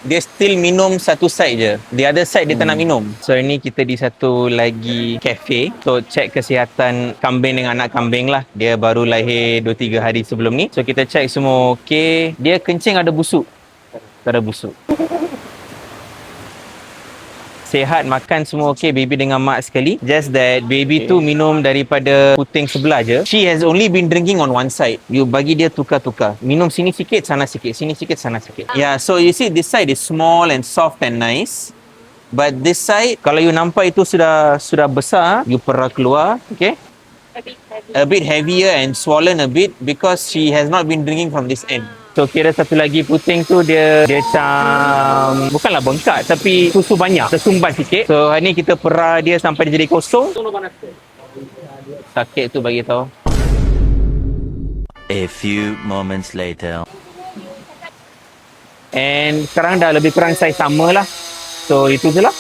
Dia still minum satu side je. The other side dia tak nak minum. So ini kita di satu lagi cafe. So check kesihatan kambing dengan anak kambing lah. Dia baru lahir 2-3 hari sebelum ni. So kita check semua okey. Dia kencing ada busuk. Tak ada busuk. Sihat, makan semua okey, baby dengan mak sekali. Just that baby tu minum daripada puting sebelah je. She has only been drinking on one side. You bagi dia tukar-tukar. Minum sini sikit, sana sikit. Sini sikit, sana sikit. Yeah, so you see this side is small and soft and nice. But this side, kalau you nampak itu sudah besar, you perah keluar, okay? A bit heavier and swollen a bit because she has not been drinking from this end. So kira satu lagi puting tu dia macam bukanlah bengkak tapi susu banyak, tersumbat sikit. So hari ni kita perah dia sampai dia jadi kosong. Sakit tu bagi tahu. A few moments later. And sekarang dah lebih kurang saiz sama lah. So itu je lah.